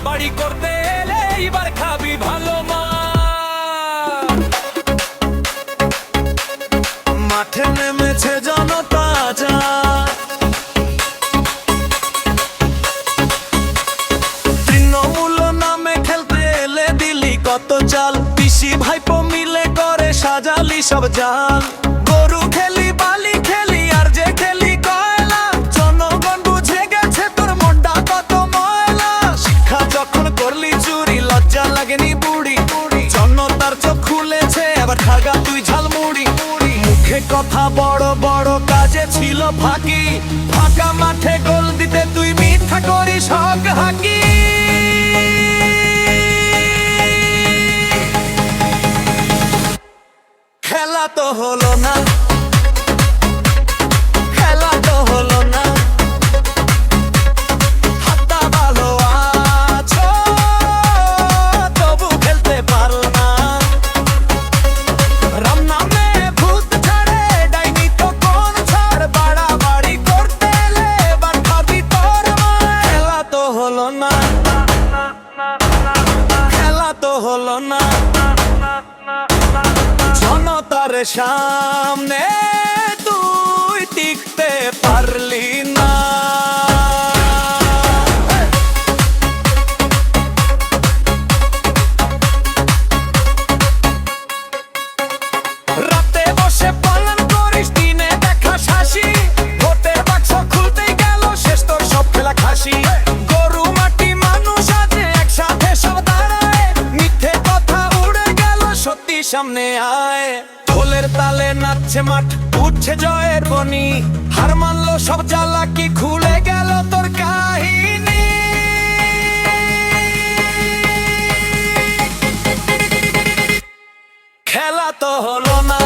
বাড়ি করতে এলে এবার খাবি ভালো মা। মাঠে নেমেছে জনতা যা, তৃণমূল নামে খেলতে এলে দিলি কত চাল, পিসি ভাইপো মিলে করে সাজালি সব জাল। গরু খেলি বালি খেলি আর যে খেলি কয়লা, জনগণ বুঝে গেছে তোর মনটা কত ময়লা। শিক্ষা যখন করলি চুরি লজ্জা লাগেনি বুড়ি, জনতার চোখ খুলেছে এবার খাগা তুই ঝালমুড়ি। মুখে কথা বড় বড় কাজে ছিল ফাঁকি, ফাঁকা মাঠে গোল দিতে তুই মিথ্যা করিস হক হাকি। খেলা তো হলো না, খেলা তো হলো না, হাতটা ভালো আছো তবু খেলতে পারো না। রাম নামে ভূত ছাড়ে ডাইনি তো কোন ছাড়, বাড়াবাড়ি করতে এলে এবার খাবি তোর মার। খেলা তো হলো না, খেলা তো হলো না, জনতার সামনে তুই টিকতে পারলি না। রাতে বসে পালন করিস দিনে দেখা শাসি, ভোটের বাক্স খুলতেই গেল শেষ তোর সব খেলা খাসি। গরু মাটি মানুষ আছে একসাথে সব দাঁড়ায়, মিথ্যে কথা উড়ে গেল সত্যি সামনে আয়। ঢোলের তালে নাচছে মাঠ উঠছে জয়ের বনি, হার মানলো সব জ্বালাকি খুলে গেল তোর কাহিনী। খেলা তো হলো না।